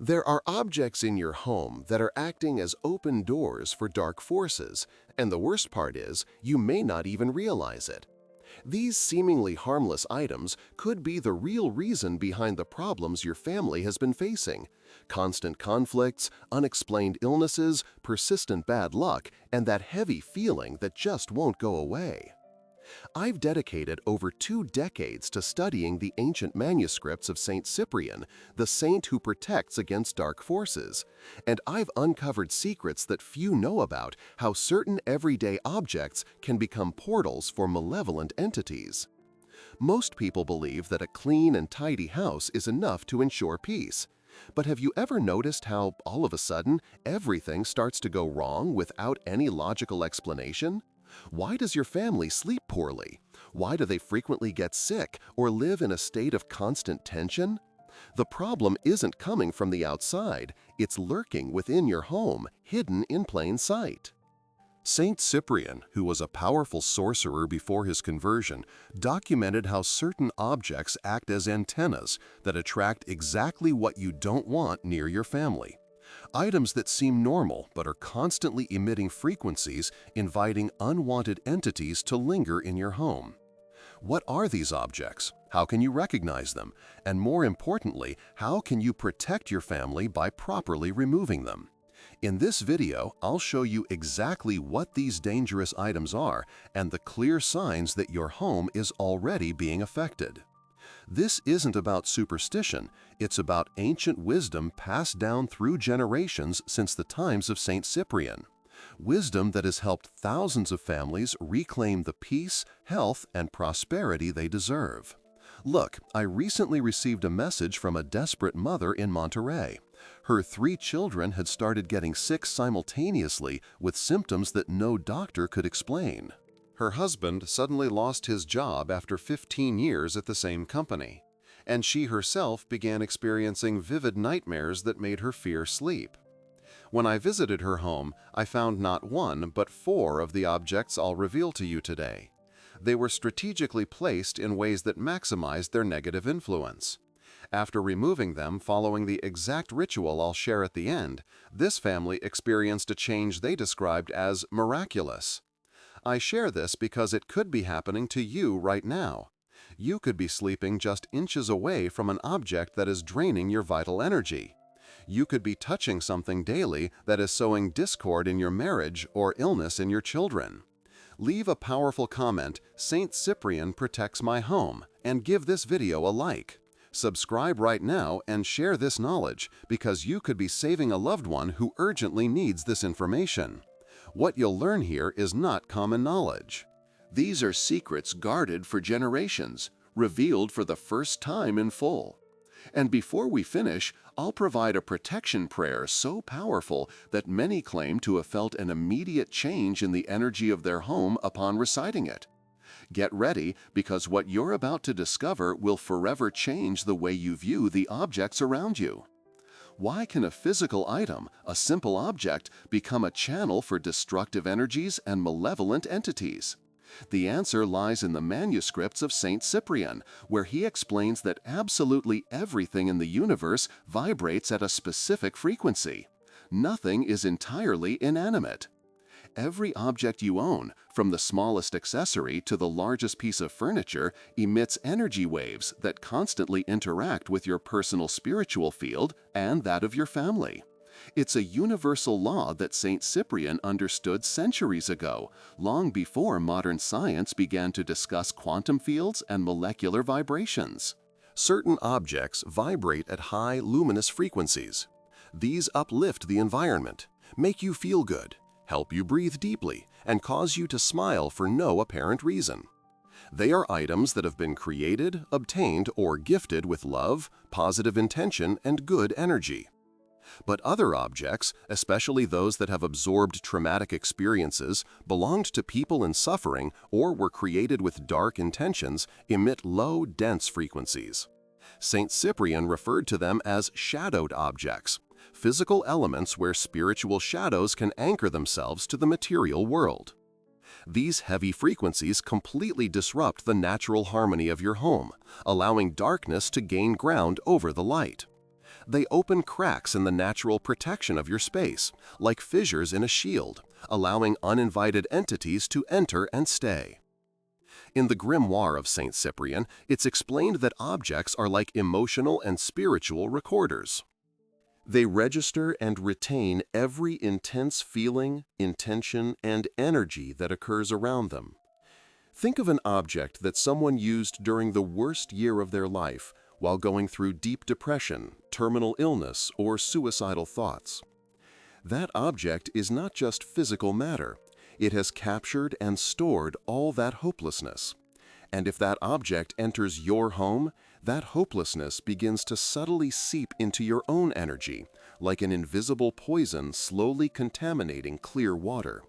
There are objects in your home that are acting as open doors for dark forces, and the worst part is, you may not even realize it. These seemingly harmless items could be the real reason behind the problems your family has been facing: constant conflicts, unexplained illnesses, persistent bad luck, and that heavy feeling that just won't go away. I've dedicated over 2 decades to studying the ancient manuscripts of Saint Cyprian, the saint who protects against dark forces, and I've uncovered secrets that few know about how certain everyday objects can become portals for malevolent entities. Most people believe that a clean and tidy house is enough to ensure peace. But have you ever noticed how, all of a sudden, everything starts to go wrong without any logical explanation? Why does your family sleep poorly? Why do they frequently get sick or live in a state of constant tension? The problem isn't coming from the outside, it's lurking within your home, hidden in plain sight. Saint Cyprian, who was a powerful sorcerer before his conversion, documented how certain objects act as antennas that attract exactly what you don't want near your family. Items that seem normal but are constantly emitting frequencies inviting unwanted entities to linger in your home. What are these objects? How can you recognize them? And more importantly, how can you protect your family by properly removing them? In this video, I'll show you exactly what these dangerous items are and the clear signs that your home is already being affected. This isn't about superstition, it's about ancient wisdom passed down through generations since the times of Saint Cyprian. Wisdom that has helped thousands of families reclaim the peace, health, and prosperity they deserve. Look, I recently received a message from a desperate mother in Monterey. Her 3 children had started getting sick simultaneously with symptoms that no doctor could explain. Her husband suddenly lost his job after 15 years at the same company, and she herself began experiencing vivid nightmares that made her fear sleep. When I visited her home, I found not 1 but 4 of the objects I'll reveal to you today. They were strategically placed in ways that maximized their negative influence. After removing them following the exact ritual I'll share at the end, this family experienced a change they described as miraculous. I share this because it could be happening to you right now. You could be sleeping just inches away from an object that is draining your vital energy. You could be touching something daily that is sowing discord in your marriage or illness in your children. Leave a powerful comment, "Saint Cyprian protects my home," and give this video a like. Subscribe right now and share this knowledge because you could be saving a loved one who urgently needs this information. What you'll learn here is not common knowledge. These are secrets guarded for generations, revealed for the first time in full. And before we finish, I'll provide a protection prayer so powerful that many claim to have felt an immediate change in the energy of their home upon reciting it. Get ready, because what you're about to discover will forever change the way you view the objects around you. Why can a physical item, a simple object, become a channel for destructive energies and malevolent entities? The answer lies in the manuscripts of Saint Cyprian, where he explains that absolutely everything in the universe vibrates at a specific frequency. Nothing is entirely inanimate. Every object you own, from the smallest accessory to the largest piece of furniture, emits energy waves that constantly interact with your personal spiritual field and that of your family. It's a universal law that Saint Cyprian understood centuries ago, long before modern science began to discuss quantum fields and molecular vibrations. Certain objects vibrate at high luminous frequencies. These uplift the environment, make you feel good, help you breathe deeply, and cause you to smile for no apparent reason. They are items that have been created, obtained, or gifted with love, positive intention, and good energy. But other objects, especially those that have absorbed traumatic experiences, belonged to people in suffering, or were created with dark intentions, emit low, dense frequencies. Saint Cyprian referred to them as shadowed objects, physical elements where spiritual shadows can anchor themselves to the material world. These heavy frequencies completely disrupt the natural harmony of your home, allowing darkness to gain ground over the light. They open cracks in the natural protection of your space, like fissures in a shield, allowing uninvited entities to enter and stay. In the Grimoire of Saint Cyprian, it's explained that objects are like emotional and spiritual recorders. They register and retain every intense feeling, intention, and energy that occurs around them. Think of an object that someone used during the worst year of their life while going through deep depression, terminal illness, or suicidal thoughts. That object is not just physical matter. It has captured and stored all that hopelessness. And if that object enters your home, that hopelessness begins to subtly seep into your own energy, like an invisible poison slowly contaminating clear water.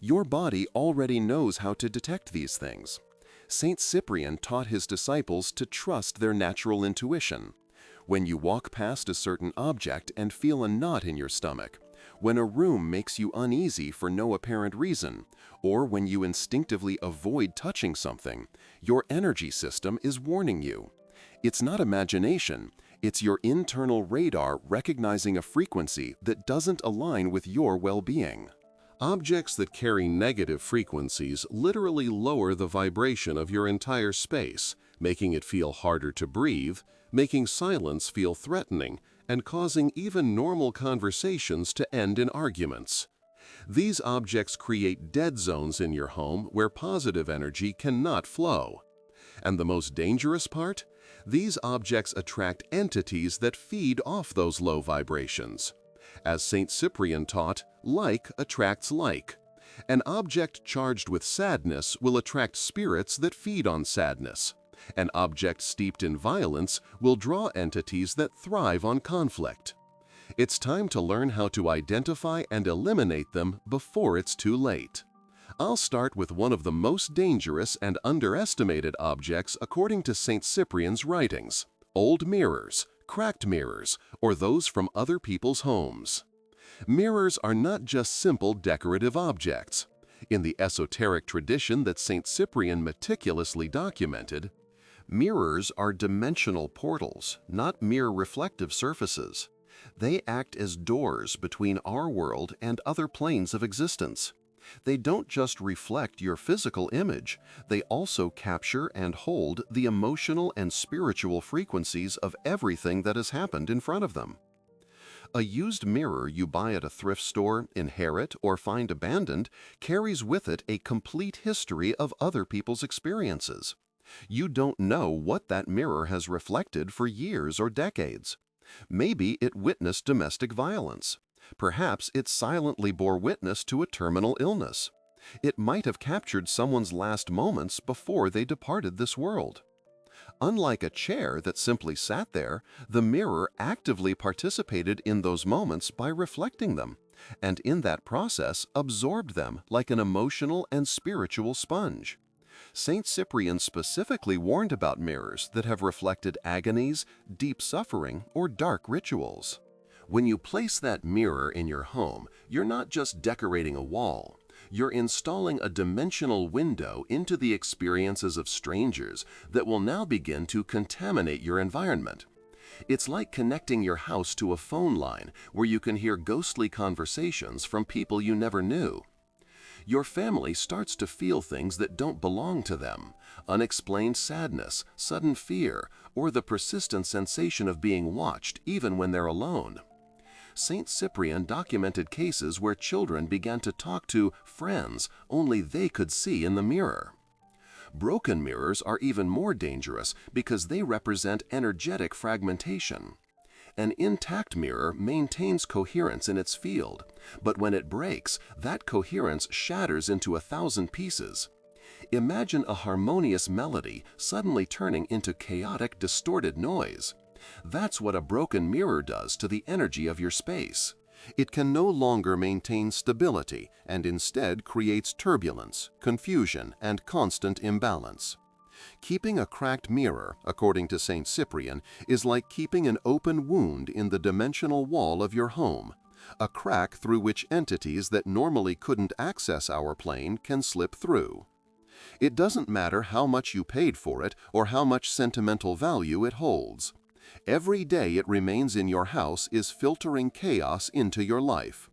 Your body already knows how to detect these things. Saint Cyprian taught his disciples to trust their natural intuition. When you walk past a certain object and feel a knot in your stomach, when a room makes you uneasy for no apparent reason, or when you instinctively avoid touching something, your energy system is warning you. It's not imagination, it's your internal radar recognizing a frequency that doesn't align with your well-being. Objects that carry negative frequencies literally lower the vibration of your entire space, making it feel harder to breathe, making silence feel threatening, and causing even normal conversations to end in arguments. These objects create dead zones in your home where positive energy cannot flow. And the most dangerous part? These objects attract entities that feed off those low vibrations. As Saint Cyprian taught, like attracts like. An object charged with sadness will attract spirits that feed on sadness. An object steeped in violence will draw entities that thrive on conflict. It's time to learn how to identify and eliminate them before it's too late. I'll start with one of the most dangerous and underestimated objects according to Saint Cyprian's writings: old mirrors, cracked mirrors, or those from other people's homes. Mirrors are not just simple decorative objects. In the esoteric tradition that Saint Cyprian meticulously documented, mirrors are dimensional portals, not mere reflective surfaces. They act as doors between our world and other planes of existence. They don't just reflect your physical image, they also capture and hold the emotional and spiritual frequencies of everything that has happened in front of them. A used mirror you buy at a thrift store, inherit, or find abandoned carries with it a complete history of other people's experiences. You don't know what that mirror has reflected for years or decades. Maybe it witnessed domestic violence. Perhaps it silently bore witness to a terminal illness. It might have captured someone's last moments before they departed this world. Unlike a chair that simply sat there, the mirror actively participated in those moments by reflecting them, and in that process absorbed them like an emotional and spiritual sponge. Saint Cyprian specifically warned about mirrors that have reflected agonies, deep suffering, or dark rituals. When you place that mirror in your home, you're not just decorating a wall. You're installing a dimensional window into the experiences of strangers that will now begin to contaminate your environment. It's like connecting your house to a phone line where you can hear ghostly conversations from people you never knew. Your family starts to feel things that don't belong to them: unexplained sadness, sudden fear, or the persistent sensation of being watched even when they're alone. Saint Cyprian documented cases where children began to talk to friends only they could see in the mirror. Broken mirrors are even more dangerous because they represent energetic fragmentation. An intact mirror maintains coherence in its field, but when it breaks, that coherence shatters into 1,000 pieces. Imagine a harmonious melody suddenly turning into chaotic, distorted noise. That's what a broken mirror does to the energy of your space. It can no longer maintain stability and instead creates turbulence, confusion, and constant imbalance. Keeping a cracked mirror, according to Saint Cyprian, is like keeping an open wound in the dimensional wall of your home, a crack through which entities that normally couldn't access our plane can slip through. It doesn't matter how much you paid for it or how much sentimental value it holds. Every day it remains in your house is filtering chaos into your life.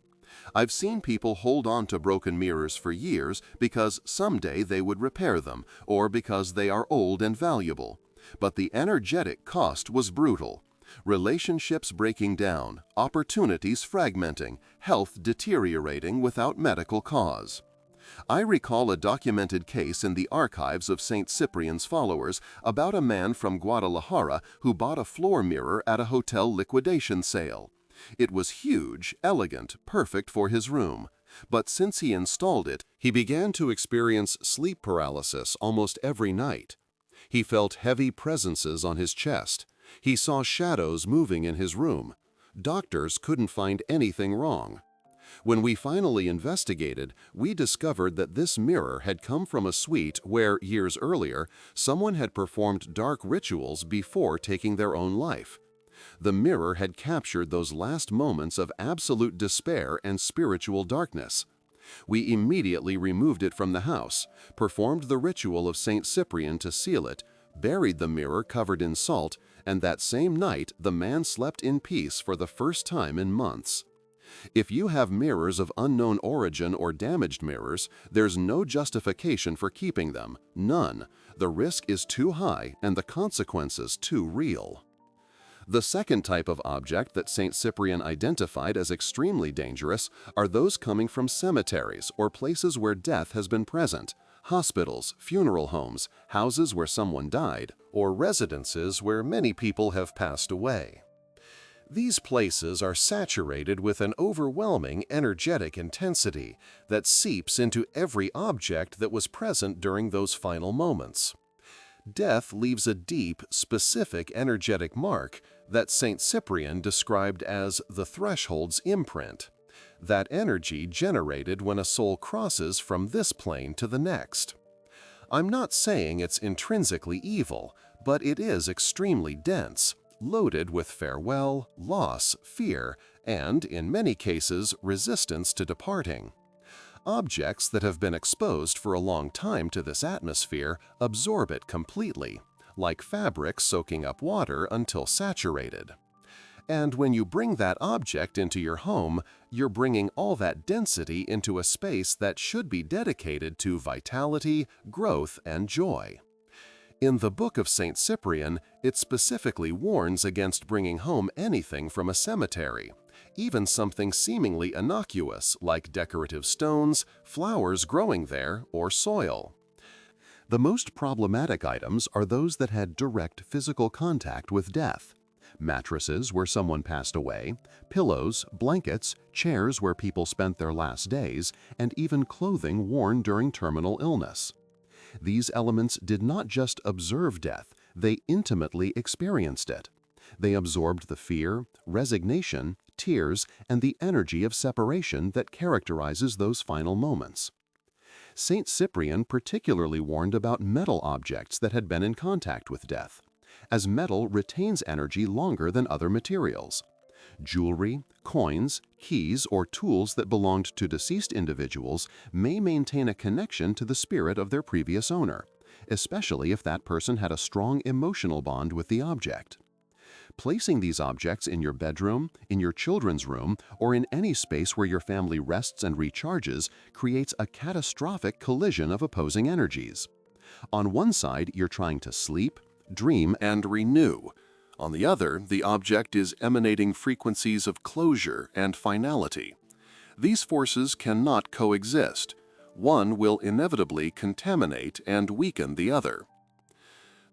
I've seen people hold on to broken mirrors for years because someday they would repair them or because they are old and valuable. But the energetic cost was brutal. Relationships breaking down, opportunities fragmenting, health deteriorating without medical cause. I recall a documented case in the archives of St. Cyprian's followers about a man from Guadalajara who bought a floor mirror at a hotel liquidation sale. It was huge, elegant, perfect for his room. But since he installed it, he began to experience sleep paralysis almost every night. He felt heavy presences on his chest. He saw shadows moving in his room. Doctors couldn't find anything wrong. When we finally investigated, we discovered that this mirror had come from a suite where, years earlier, someone had performed dark rituals before taking their own life. The mirror had captured those last moments of absolute despair and spiritual darkness. We immediately removed it from the house, performed the ritual of St. Cyprian to seal it, buried the mirror covered in salt, and that same night the man slept in peace for the first time in months. If you have mirrors of unknown origin or damaged mirrors, there's no justification for keeping them, none. The risk is too high and the consequences too real. The second type of object that St. Cyprian identified as extremely dangerous are those coming from cemeteries or places where death has been present, hospitals, funeral homes, houses where someone died, or residences where many people have passed away. These places are saturated with an overwhelming energetic intensity that seeps into every object that was present during those final moments. Death leaves a deep, specific energetic mark that St. Cyprian described as the threshold's imprint, that energy generated when a soul crosses from this plane to the next. I'm not saying it's intrinsically evil, but it is extremely dense, loaded with farewell, loss, fear, and, in many cases, resistance to departing. Objects that have been exposed for a long time to this atmosphere absorb it completely, like fabric soaking up water until saturated. And when you bring that object into your home, you're bringing all that density into a space that should be dedicated to vitality, growth, and joy. In the Book of St. Cyprian, it specifically warns against bringing home anything from a cemetery, even something seemingly innocuous like decorative stones, flowers growing there, or soil. The most problematic items are those that had direct physical contact with death. Mattresses where someone passed away, pillows, blankets, chairs where people spent their last days, and even clothing worn during terminal illness. These elements did not just observe death, they intimately experienced it. They absorbed the fear, resignation, tears, and the energy of separation that characterizes those final moments. St. Cyprian particularly warned about metal objects that had been in contact with death, as metal retains energy longer than other materials. Jewelry, coins, keys, or tools that belonged to deceased individuals may maintain a connection to the spirit of their previous owner, especially if that person had a strong emotional bond with the object. Placing these objects in your bedroom, in your children's room, or in any space where your family rests and recharges creates a catastrophic collision of opposing energies. On one side, you're trying to sleep, dream, and renew. On the other, the object is emanating frequencies of closure and finality. These forces cannot coexist. One will inevitably contaminate and weaken the other.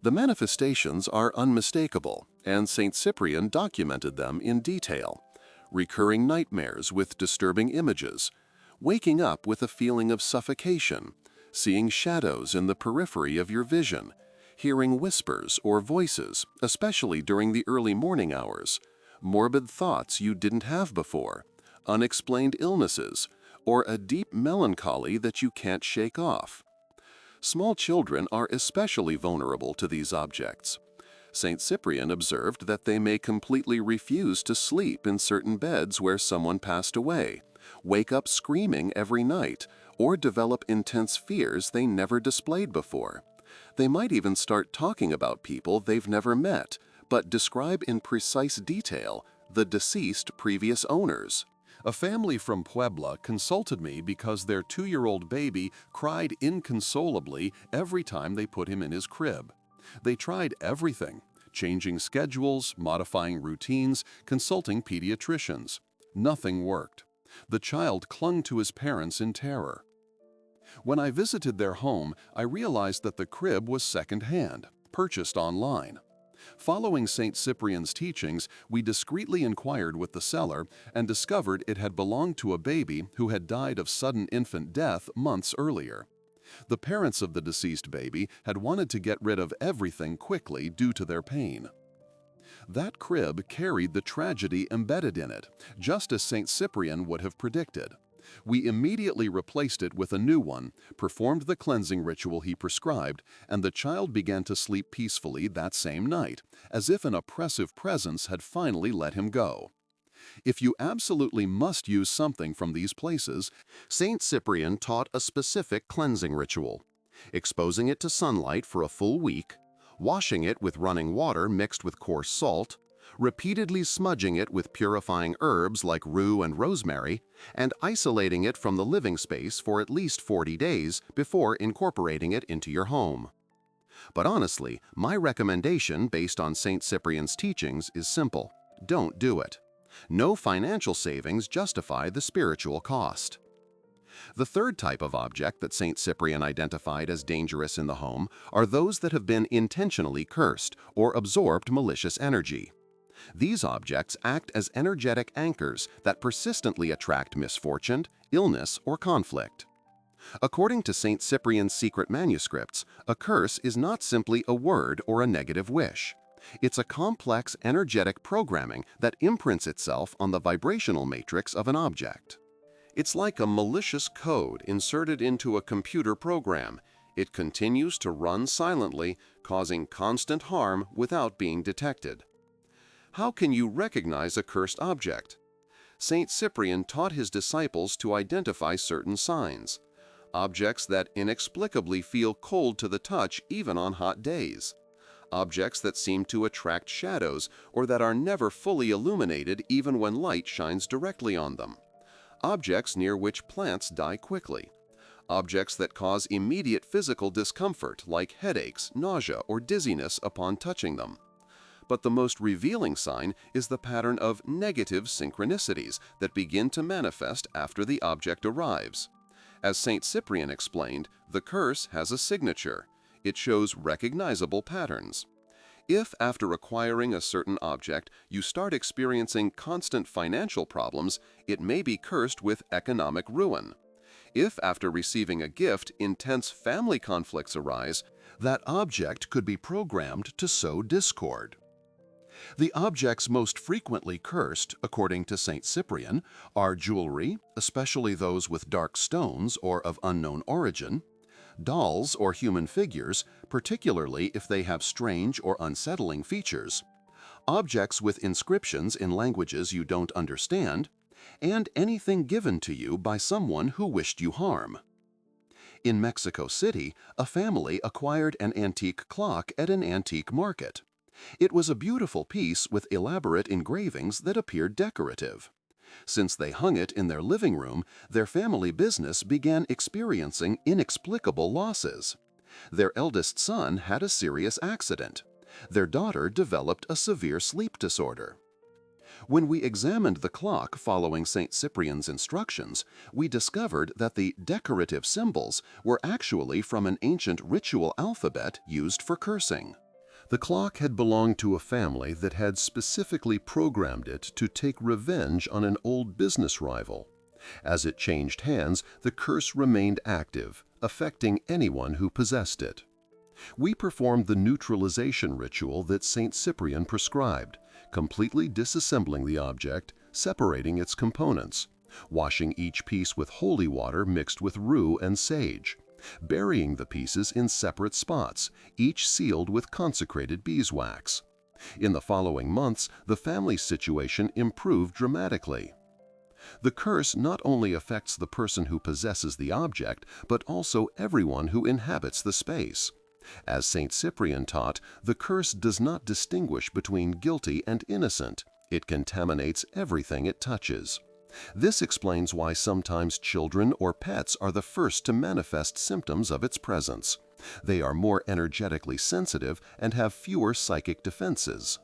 The manifestations are unmistakable, and St. Cyprian documented them in detail. Recurring nightmares with disturbing images, waking up with a feeling of suffocation, seeing shadows in the periphery of your vision, hearing whispers or voices, especially during the early morning hours, morbid thoughts you didn't have before, unexplained illnesses, or a deep melancholy that you can't shake off. Small children are especially vulnerable to these objects. St. Cyprian observed that they may completely refuse to sleep in certain beds where someone passed away, wake up screaming every night, or develop intense fears they never displayed before. They might even start talking about people they've never met, but describe in precise detail the deceased previous owners. A family from Puebla consulted me because their 2-year-old baby cried inconsolably every time they put him in his crib. They tried everything, changing schedules, modifying routines, consulting pediatricians. Nothing worked. The child clung to his parents in terror. When I visited their home, I realized that the crib was second-hand, purchased online. Following St. Cyprian's teachings, we discreetly inquired with the seller and discovered it had belonged to a baby who had died of sudden infant death months earlier. The parents of the deceased baby had wanted to get rid of everything quickly due to their pain. That crib carried the tragedy embedded in it, just as St. Cyprian would have predicted. We immediately replaced it with a new one, performed the cleansing ritual he prescribed, and the child began to sleep peacefully that same night, as if an oppressive presence had finally let him go. If you absolutely must use something from these places, St. Cyprian taught a specific cleansing ritual: exposing it to sunlight for a full week, washing it with running water mixed with coarse salt, repeatedly smudging it with purifying herbs like rue and rosemary, and isolating it from the living space for at least 40 days before incorporating it into your home. But honestly, my recommendation based on St. Cyprian's teachings is simple: don't do it. No financial savings justify the spiritual cost. The third type of object that St. Cyprian identified as dangerous in the home are those that have been intentionally cursed or absorbed malicious energy. These objects act as energetic anchors that persistently attract misfortune, illness, or conflict. According to St. Cyprian's secret manuscripts, a curse is not simply a word or a negative wish. It's a complex energetic programming that imprints itself on the vibrational matrix of an object. It's like a malicious code inserted into a computer program. It continues to run silently, causing constant harm without being detected. How can you recognize a cursed object? St. Cyprian taught his disciples to identify certain signs. Objects that inexplicably feel cold to the touch even on hot days. Objects that seem to attract shadows or that are never fully illuminated even when light shines directly on them. Objects near which plants die quickly. Objects that cause immediate physical discomfort like headaches, nausea, or dizziness upon touching them. But the most revealing sign is the pattern of negative synchronicities that begin to manifest after the object arrives. As St. Cyprian explained, the curse has a signature. It shows recognizable patterns. If after acquiring a certain object you start experiencing constant financial problems, it may be cursed with economic ruin. If after receiving a gift intense family conflicts arise, that object could be programmed to sow discord. The objects most frequently cursed, according to St. Cyprian, are jewelry, especially those with dark stones or of unknown origin, dolls or human figures, particularly if they have strange or unsettling features, objects with inscriptions in languages you don't understand, and anything given to you by someone who wished you harm. In Mexico City, a family acquired an antique clock at an antique market. It was a beautiful piece with elaborate engravings that appeared decorative. Since they hung it in their living room, their family business began experiencing inexplicable losses. Their eldest son had a serious accident. Their daughter developed a severe sleep disorder. When we examined the clock following St. Cyprian's instructions, we discovered that the decorative symbols were actually from an ancient ritual alphabet used for cursing. The clock had belonged to a family that had specifically programmed it to take revenge on an old business rival. As it changed hands, the curse remained active, affecting anyone who possessed it. We performed the neutralization ritual that St. Cyprian prescribed, completely disassembling the object, separating its components, washing each piece with holy water mixed with rue and sage, burying the pieces in separate spots, each sealed with consecrated beeswax. In the following months, the family's situation improved dramatically. The curse not only affects the person who possesses the object, but also everyone who inhabits the space. As Saint Cyprian taught, the curse does not distinguish between guilty and innocent. It contaminates everything it touches. This explains why sometimes children or pets are the first to manifest symptoms of its presence. They are more energetically sensitive and have fewer psychic defenses.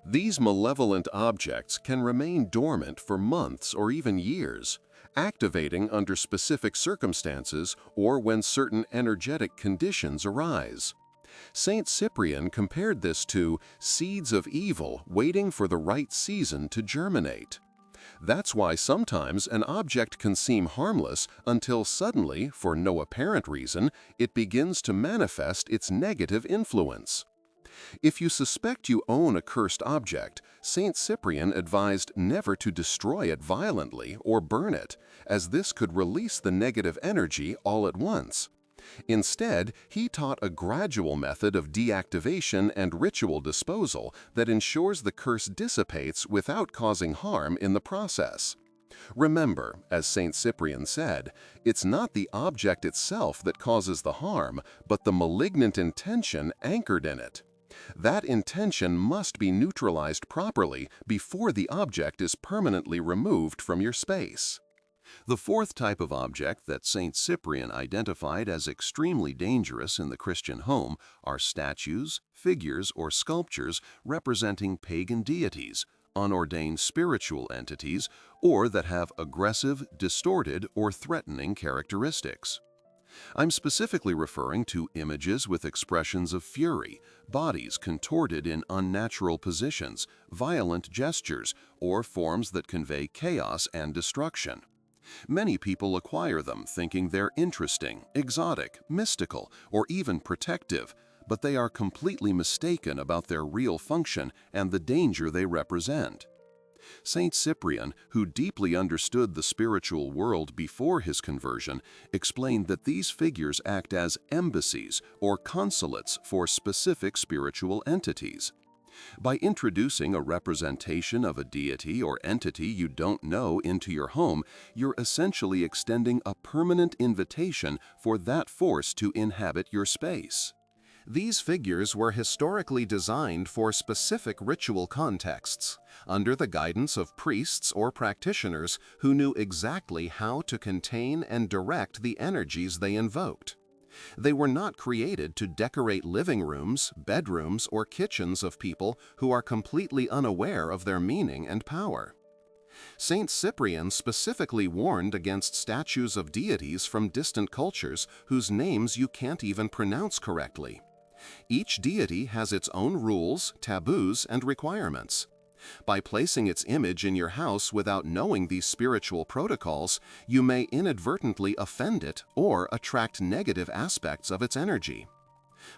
These malevolent objects can remain dormant for months or even years, activating under specific circumstances or when certain energetic conditions arise. Saint Cyprian compared this to seeds of evil waiting for the right season to germinate. That's why sometimes an object can seem harmless until suddenly, for no apparent reason, it begins to manifest its negative influence. If you suspect you own a cursed object, Saint Cyprian advised never to destroy it violently or burn it, as this could release the negative energy all at once. Instead, he taught a gradual method of deactivation and ritual disposal that ensures the curse dissipates without causing harm in the process. Remember, as Saint Cyprian said, it's not the object itself that causes the harm, but the malignant intention anchored in it. That intention must be neutralized properly before the object is permanently removed from your space. The fourth type of object that Saint Cyprian identified as extremely dangerous in the Christian home are statues, figures, or sculptures representing pagan deities, unordained spiritual entities, or that have aggressive, distorted, or threatening characteristics. I'm specifically referring to images with expressions of fury, bodies contorted in unnatural positions, violent gestures, or forms that convey chaos and destruction. Many people acquire them thinking they're interesting, exotic, mystical, or even protective, but they are completely mistaken about their real function and the danger they represent. Saint Cyprian, who deeply understood the spiritual world before his conversion, explained that these figures act as embassies or consulates for specific spiritual entities. By introducing a representation of a deity or entity you don't know into your home, you're essentially extending a permanent invitation for that force to inhabit your space. These figures were historically designed for specific ritual contexts, under the guidance of priests or practitioners who knew exactly how to contain and direct the energies they invoked. They were not created to decorate living rooms, bedrooms, or kitchens of people who are completely unaware of their meaning and power. Saint Cyprian specifically warned against statues of deities from distant cultures whose names you can't even pronounce correctly. Each deity has its own rules, taboos, and requirements. By placing its image in your house without knowing these spiritual protocols, you may inadvertently offend it or attract negative aspects of its energy.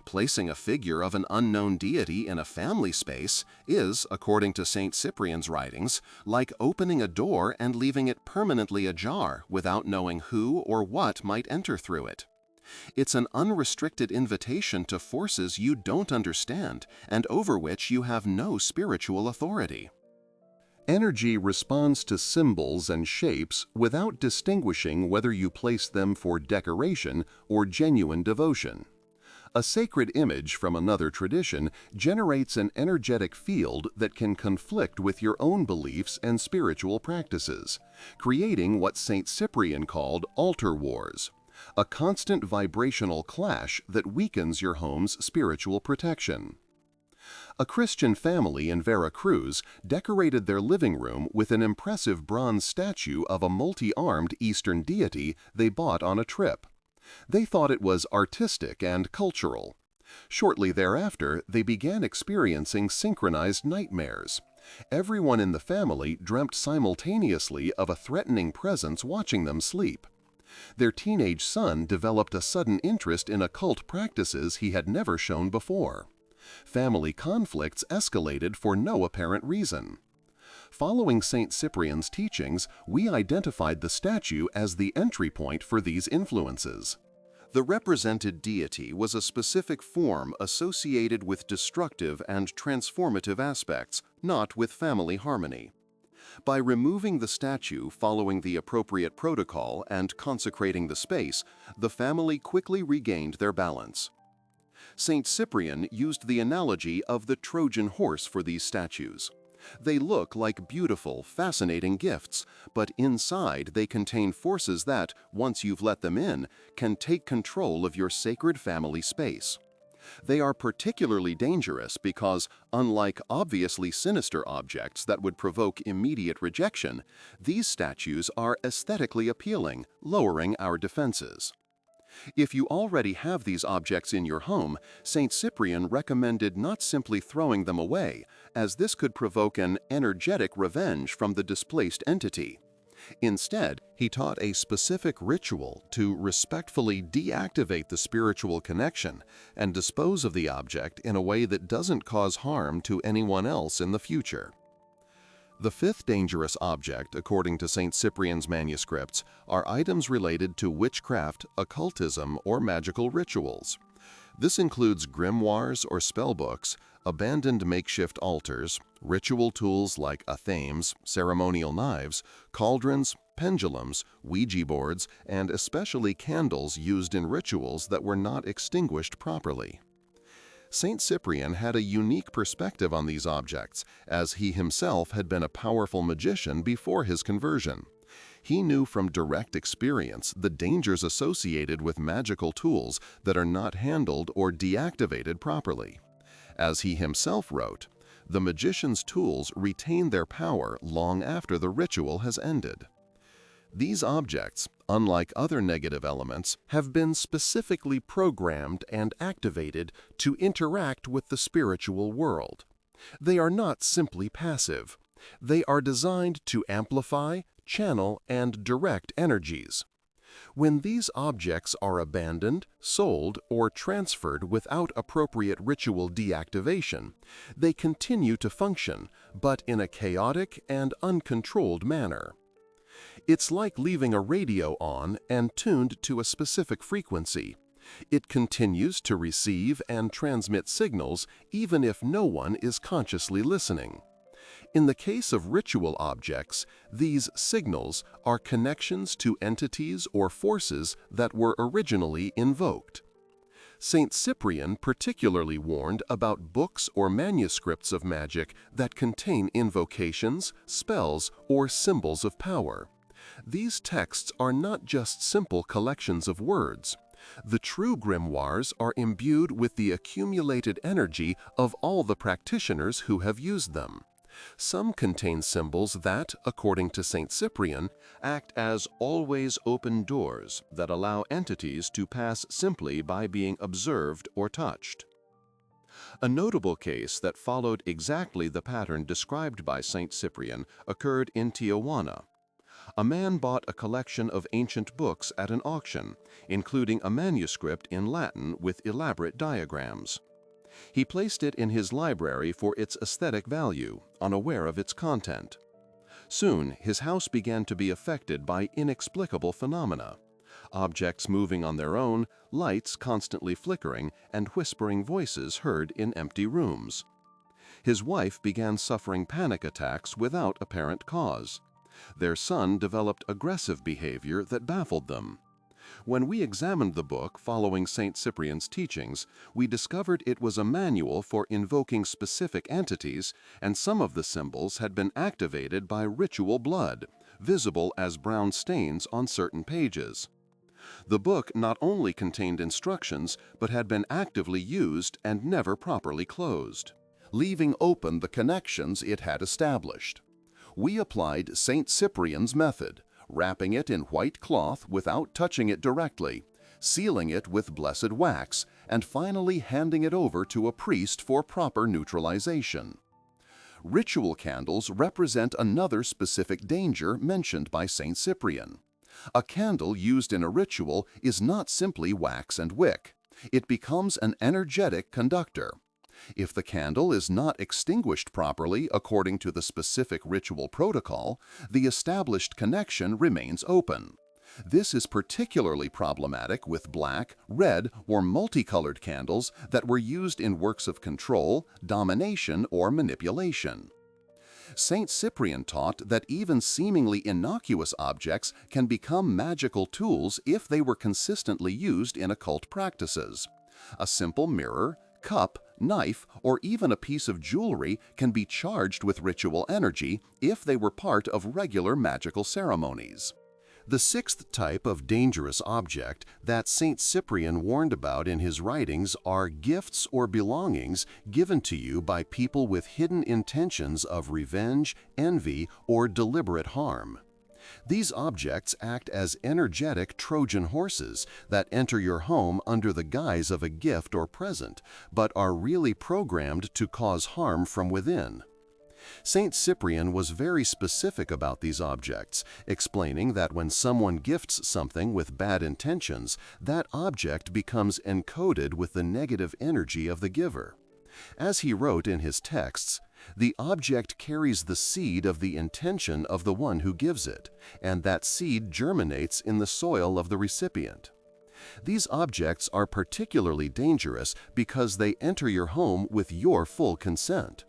Placing a figure of an unknown deity in a family space is, according to Saint Cyprian's writings, like opening a door and leaving it permanently ajar without knowing who or what might enter through it. It's an unrestricted invitation to forces you don't understand and over which you have no spiritual authority. Energy responds to symbols and shapes without distinguishing whether you place them for decoration or genuine devotion. A sacred image from another tradition generates an energetic field that can conflict with your own beliefs and spiritual practices, creating what Saint Cyprian called altar wars, a constant vibrational clash that weakens your home's spiritual protection. A Christian family in Veracruz decorated their living room with an impressive bronze statue of a multi-armed Eastern deity they bought on a trip. They thought it was artistic and cultural. Shortly thereafter, they began experiencing synchronized nightmares. Everyone in the family dreamt simultaneously of a threatening presence watching them sleep. Their teenage son developed a sudden interest in occult practices he had never shown before. Family conflicts escalated for no apparent reason. Following Saint Cyprian's teachings, we identified the statue as the entry point for these influences. The represented deity was a specific form associated with destructive and transformative aspects, not with family harmony. By removing the statue following the appropriate protocol and consecrating the space, the family quickly regained their balance. Saint Cyprian used the analogy of the Trojan horse for these statues. They look like beautiful, fascinating gifts, but inside they contain forces that, once you've let them in, can take control of your sacred family space. They are particularly dangerous because, unlike obviously sinister objects that would provoke immediate rejection, these statues are aesthetically appealing, lowering our defenses. If you already have these objects in your home, Saint Cyprian recommended not simply throwing them away, as this could provoke an energetic revenge from the displaced entity. Instead, he taught a specific ritual to respectfully deactivate the spiritual connection and dispose of the object in a way that doesn't cause harm to anyone else in the future. The fifth dangerous object, according to St. Cyprian's manuscripts, are items related to witchcraft, occultism, or magical rituals. This includes grimoires or spellbooks, abandoned makeshift altars, ritual tools like athames, ceremonial knives, cauldrons, pendulums, Ouija boards, and especially candles used in rituals that were not extinguished properly. Saint Cyprian had a unique perspective on these objects, as he himself had been a powerful magician before his conversion. He knew from direct experience the dangers associated with magical tools that are not handled or deactivated properly. As he himself wrote, "The magician's tools retain their power long after the ritual has ended." These objects, unlike other negative elements, have been specifically programmed and activated to interact with the spiritual world. They are not simply passive. They are designed to amplify, channel, and direct energies. When these objects are abandoned, sold, or transferred without appropriate ritual deactivation, they continue to function, but in a chaotic and uncontrolled manner. It's like leaving a radio on and tuned to a specific frequency. It continues to receive and transmit signals even if no one is consciously listening. In the case of ritual objects, these signals are connections to entities or forces that were originally invoked. Saint Cyprian particularly warned about books or manuscripts of magic that contain invocations, spells, or symbols of power. These texts are not just simple collections of words. The true grimoires are imbued with the accumulated energy of all the practitioners who have used them. Some contain symbols that, according to Saint Cyprian, act as always open doors that allow entities to pass simply by being observed or touched. A notable case that followed exactly the pattern described by Saint Cyprian occurred in Tijuana. A man bought a collection of ancient books at an auction, including a manuscript in Latin with elaborate diagrams. He placed it in his library for its aesthetic value, unaware of its content. Soon, his house began to be affected by inexplicable phenomena: objects moving on their own, lights constantly flickering, and whispering voices heard in empty rooms. His wife began suffering panic attacks without apparent cause. Their son developed aggressive behavior that baffled them. When we examined the book following St. Cyprian's teachings, we discovered it was a manual for invoking specific entities, and some of the symbols had been activated by ritual blood, visible as brown stains on certain pages. The book not only contained instructions, but had been actively used and never properly closed, leaving open the connections it had established. We applied St. Cyprian's method, wrapping it in white cloth without touching it directly, sealing it with blessed wax, and finally handing it over to a priest for proper neutralization. Ritual candles represent another specific danger mentioned by St. Cyprian. A candle used in a ritual is not simply wax and wick. It becomes an energetic conductor. If the candle is not extinguished properly according to the specific ritual protocol, the established connection remains open. This is particularly problematic with black, red, or multicolored candles that were used in works of control, domination, or manipulation. Saint Cyprian taught that even seemingly innocuous objects can become magical tools if they were consistently used in occult practices. A simple mirror, cup, knife, or even a piece of jewelry can be charged with ritual energy if they were part of regular magical ceremonies. The sixth type of dangerous object that Saint Cyprian warned about in his writings are gifts or belongings given to you by people with hidden intentions of revenge, envy, or deliberate harm. These objects act as energetic Trojan horses that enter your home under the guise of a gift or present, but are really programmed to cause harm from within. Saint Cyprian was very specific about these objects, explaining that when someone gifts something with bad intentions, that object becomes encoded with the negative energy of the giver. As he wrote in his texts, the object carries the seed of the intention of the one who gives it, and that seed germinates in the soil of the recipient. These objects are particularly dangerous because they enter your home with your full consent.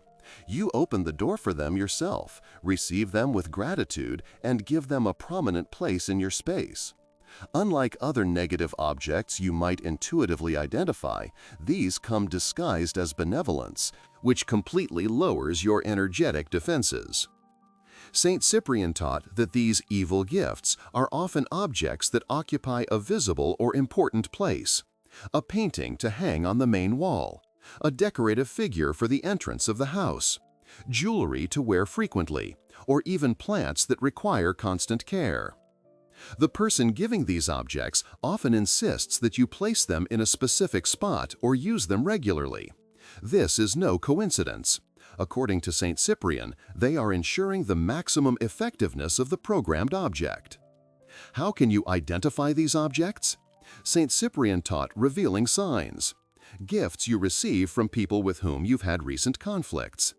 You open the door for them yourself, receive them with gratitude, and give them a prominent place in your space. Unlike other negative objects you might intuitively identify, these come disguised as benevolence, which completely lowers your energetic defenses. Saint Cyprian taught that these evil gifts are often objects that occupy a visible or important place: a painting to hang on the main wall, a decorative figure for the entrance of the house, jewelry to wear frequently, or even plants that require constant care. The person giving these objects often insists that you place them in a specific spot or use them regularly. This is no coincidence. According to Saint Cyprian, they are ensuring the maximum effectiveness of the programmed object. How can you identify these objects? Saint Cyprian taught revealing signs: gifts you receive from people with whom you've had recent conflicts,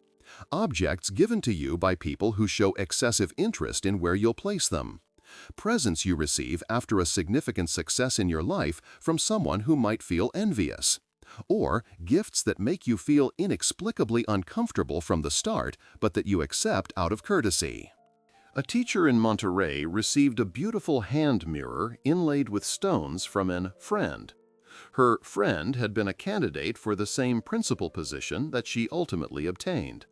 objects given to you by people who show excessive interest in where you'll place them, presents you receive after a significant success in your life from someone who might feel envious, or gifts that make you feel inexplicably uncomfortable from the start but that you accept out of courtesy. A teacher in Monterey received a beautiful hand mirror inlaid with stones from a friend. Her friend had been a candidate for the same principal position that she ultimately obtained.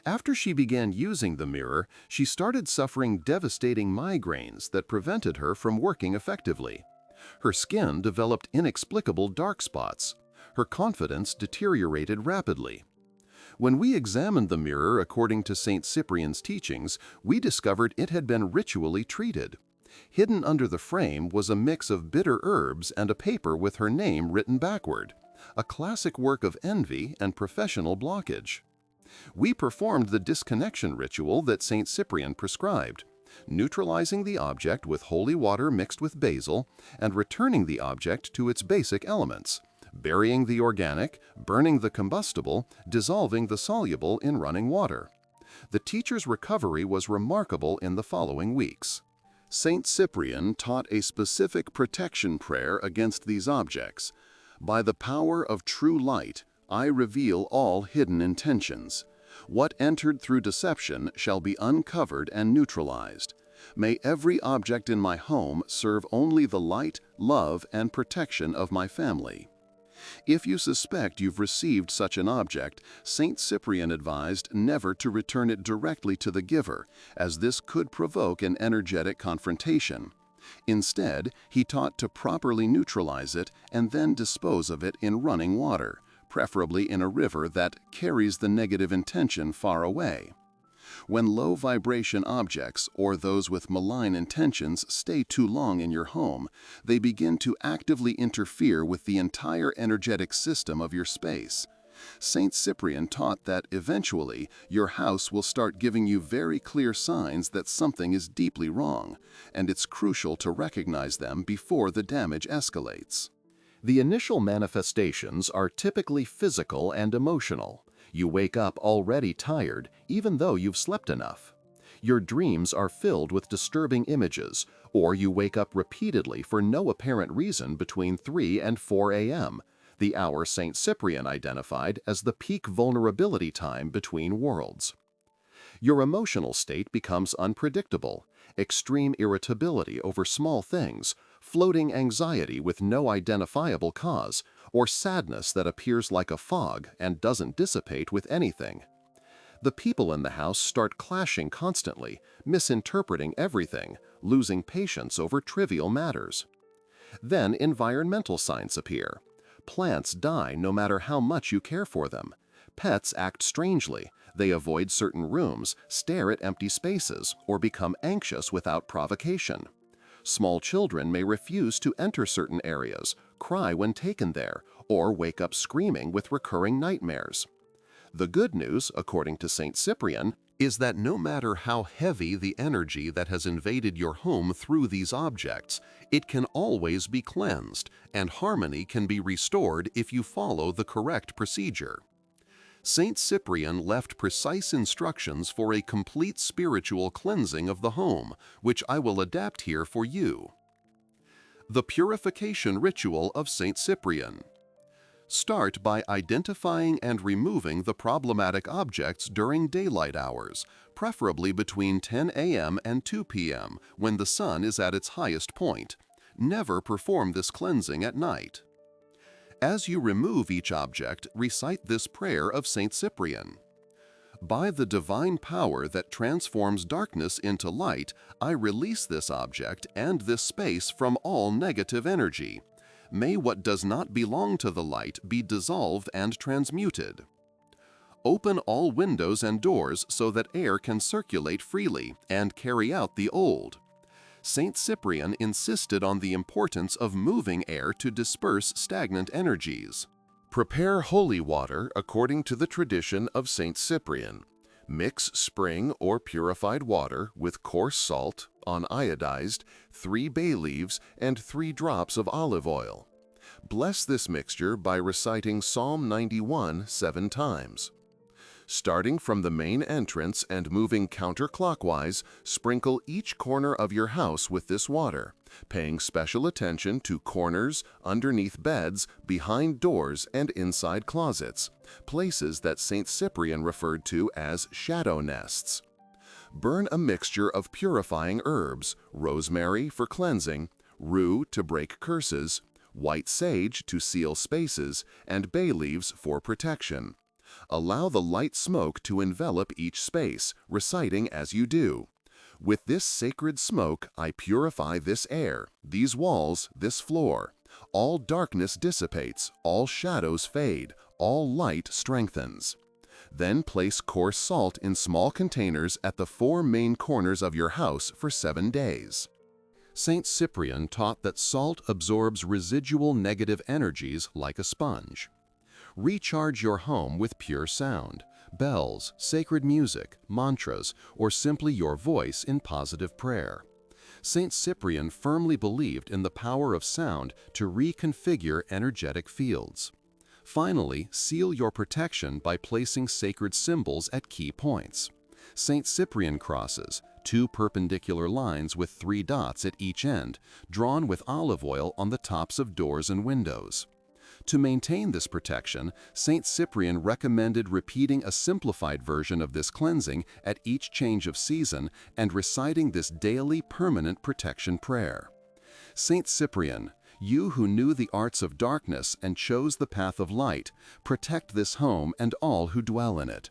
After she began using the mirror, she started suffering devastating migraines that prevented her from working effectively. Her skin developed inexplicable dark spots. Her confidence deteriorated rapidly. When we examined the mirror according to Saint Cyprian's teachings, we discovered it had been ritually treated. Hidden under the frame was a mix of bitter herbs and a paper with her name written backward, a classic work of envy and professional blockage. We performed the disconnection ritual that Saint Cyprian prescribed, neutralizing the object with holy water mixed with basil and returning the object to its basic elements, burying the organic, burning the combustible, dissolving the soluble in running water. The teacher's recovery was remarkable in the following weeks. Saint Cyprian taught a specific protection prayer against these objects. By the power of true light, I reveal all hidden intentions. What entered through deception shall be uncovered and neutralized. May every object in my home serve only the light, love, and protection of my family. If you suspect you've received such an object, Saint Cyprian advised never to return it directly to the giver, as this could provoke an energetic confrontation. Instead, he taught to properly neutralize it and then dispose of it in running water, preferably in a river that carries the negative intention far away. When low-vibration objects or those with malign intentions stay too long in your home, they begin to actively interfere with the entire energetic system of your space. Saint Cyprian taught that eventually your house will start giving you very clear signs that something is deeply wrong, and it's crucial to recognize them before the damage escalates. The initial manifestations are typically physical and emotional. You wake up already tired, even though you've slept enough. Your dreams are filled with disturbing images, or you wake up repeatedly for no apparent reason between 3 and 4 a.m., the hour Saint Cyprian identified as the peak vulnerability time between worlds. Your emotional state becomes unpredictable, extreme irritability over small things, floating anxiety with no identifiable cause, or sadness that appears like a fog and doesn't dissipate with anything. The people in the house start clashing constantly, misinterpreting everything, losing patience over trivial matters. Then environmental signs appear. Plants die no matter how much you care for them. Pets act strangely. They avoid certain rooms, stare at empty spaces, or become anxious without provocation. Small children may refuse to enter certain areas, cry when taken there, or wake up screaming with recurring nightmares. The good news, according to Saint Cyprian, is that no matter how heavy the energy that has invaded your home through these objects, it can always be cleansed, and harmony can be restored if you follow the correct procedure. Saint Cyprian left precise instructions for a complete spiritual cleansing of the home, which I will adapt here for you. The Purification Ritual of Saint Cyprian. Start by identifying and removing the problematic objects during daylight hours, preferably between 10 a.m. and 2 p.m. when the sun is at its highest point. Never perform this cleansing at night. As you remove each object, recite this prayer of Saint Cyprian. By the divine power that transforms darkness into light, I release this object and this space from all negative energy. May what does not belong to the light be dissolved and transmuted. Open all windows and doors so that air can circulate freely and carry out the old. Saint Cyprian insisted on the importance of moving air to disperse stagnant energies. Prepare holy water according to the tradition of Saint Cyprian. Mix spring or purified water with coarse salt, uniodized, 3 bay leaves, and 3 drops of olive oil. Bless this mixture by reciting Psalm 91 7 times. Starting from the main entrance and moving counterclockwise, sprinkle each corner of your house with this water, paying special attention to corners, underneath beds, behind doors, and inside closets, places that Saint Cyprian referred to as shadow nests. Burn a mixture of purifying herbs, rosemary for cleansing, rue to break curses, white sage to seal spaces, and bay leaves for protection. Allow the light smoke to envelop each space, reciting as you do. With this sacred smoke, I purify this air, these walls, this floor. All darkness dissipates, all shadows fade, all light strengthens. Then place coarse salt in small containers at the 4 main corners of your house for 7 days. Saint Cyprian taught that salt absorbs residual negative energies like a sponge. Recharge your home with pure sound, bells, sacred music, mantras, or simply your voice in positive prayer. Saint Cyprian firmly believed in the power of sound to reconfigure energetic fields. Finally, seal your protection by placing sacred symbols at key points. Saint Cyprian crosses, 2 perpendicular lines with 3 dots at each end, drawn with olive oil on the tops of doors and windows. To maintain this protection, Saint Cyprian recommended repeating a simplified version of this cleansing at each change of season and reciting this daily permanent protection prayer. Saint Cyprian, you who knew the arts of darkness and chose the path of light, protect this home and all who dwell in it.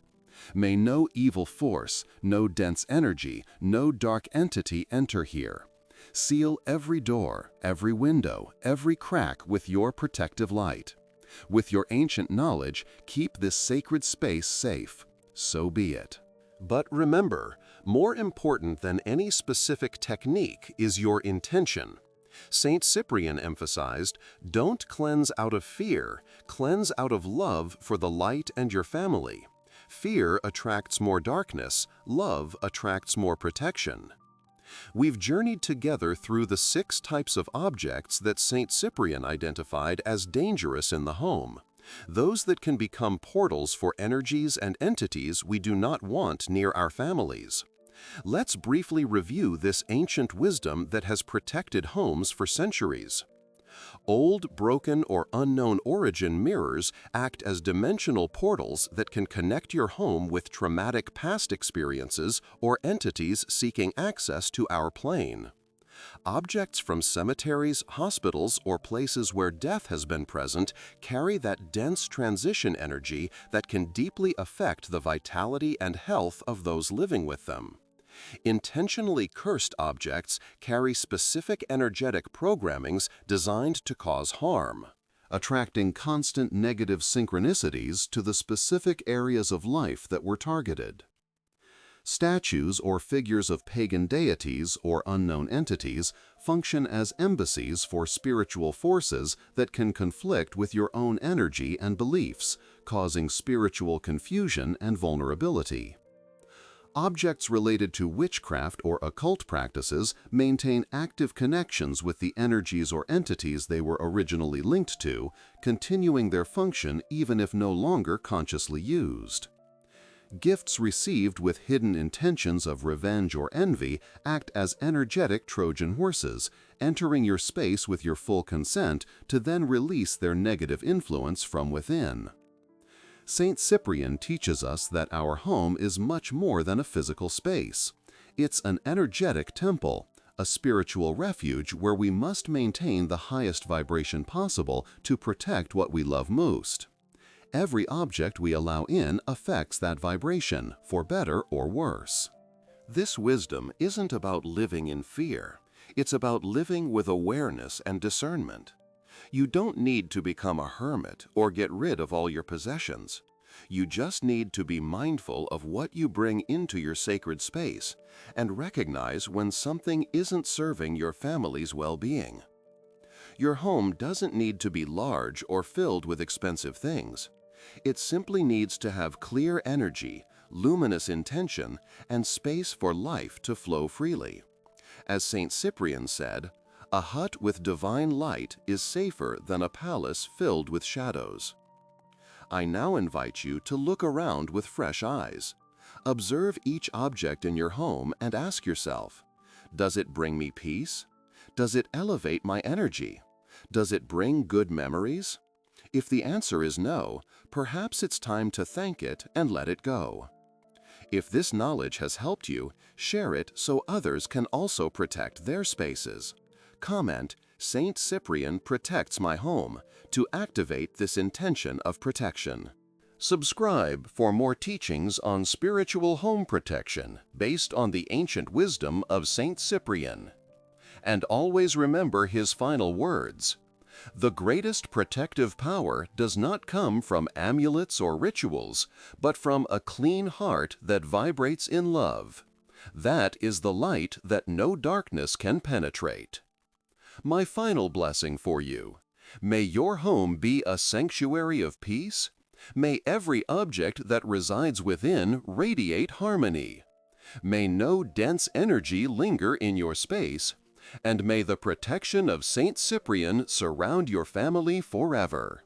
May no evil force, no dense energy, no dark entity enter here. Seal every door, every window, every crack with your protective light. With your ancient knowledge, keep this sacred space safe. So be it. But remember, more important than any specific technique is your intention. Saint Cyprian emphasized, don't cleanse out of fear, cleanse out of love for the light and your family. Fear attracts more darkness, love attracts more protection. We've journeyed together through the 6 types of objects that Saint Cyprian identified as dangerous in the home, those that can become portals for energies and entities we do not want near our families. Let's briefly review this ancient wisdom that has protected homes for centuries. Old, broken, or unknown origin mirrors act as dimensional portals that can connect your home with traumatic past experiences or entities seeking access to our plane. Objects from cemeteries, hospitals, or places where death has been present carry that dense transition energy that can deeply affect the vitality and health of those living with them. Intentionally cursed objects carry specific energetic programmings designed to cause harm, attracting constant negative synchronicities to the specific areas of life that were targeted. Statues or figures of pagan deities or unknown entities function as embassies for spiritual forces that can conflict with your own energy and beliefs, causing spiritual confusion and vulnerability. Objects related to witchcraft or occult practices maintain active connections with the energies or entities they were originally linked to, continuing their function even if no longer consciously used. Gifts received with hidden intentions of revenge or envy act as energetic Trojan horses, entering your space with your full consent to then release their negative influence from within. Saint Cyprian teaches us that our home is much more than a physical space. It's an energetic temple, a spiritual refuge where we must maintain the highest vibration possible to protect what we love most. Every object we allow in affects that vibration, for better or worse. This wisdom isn't about living in fear. It's about living with awareness and discernment. You don't need to become a hermit or get rid of all your possessions. You just need to be mindful of what you bring into your sacred space and recognize when something isn't serving your family's well-being. Your home doesn't need to be large or filled with expensive things. It simply needs to have clear energy, luminous intention, and space for life to flow freely. As Saint Cyprian said, "A hut with divine light is safer than a palace filled with shadows." I now invite you to look around with fresh eyes. Observe each object in your home and ask yourself, does it bring me peace? Does it elevate my energy? Does it bring good memories? If the answer is no, perhaps it's time to thank it and let it go. If this knowledge has helped you, share it so others can also protect their spaces. Comment, "Saint Cyprian protects my home," to activate this intention of protection. Subscribe for more teachings on spiritual home protection based on the ancient wisdom of Saint Cyprian. And always remember his final words: "The greatest protective power does not come from amulets or rituals, but from a clean heart that vibrates in love. That is the light that no darkness can penetrate." My final blessing for you: may your home be a sanctuary of peace. May every object that resides within radiate harmony. May no dense energy linger in your space, and may the protection of Saint Cyprian surround your family forever.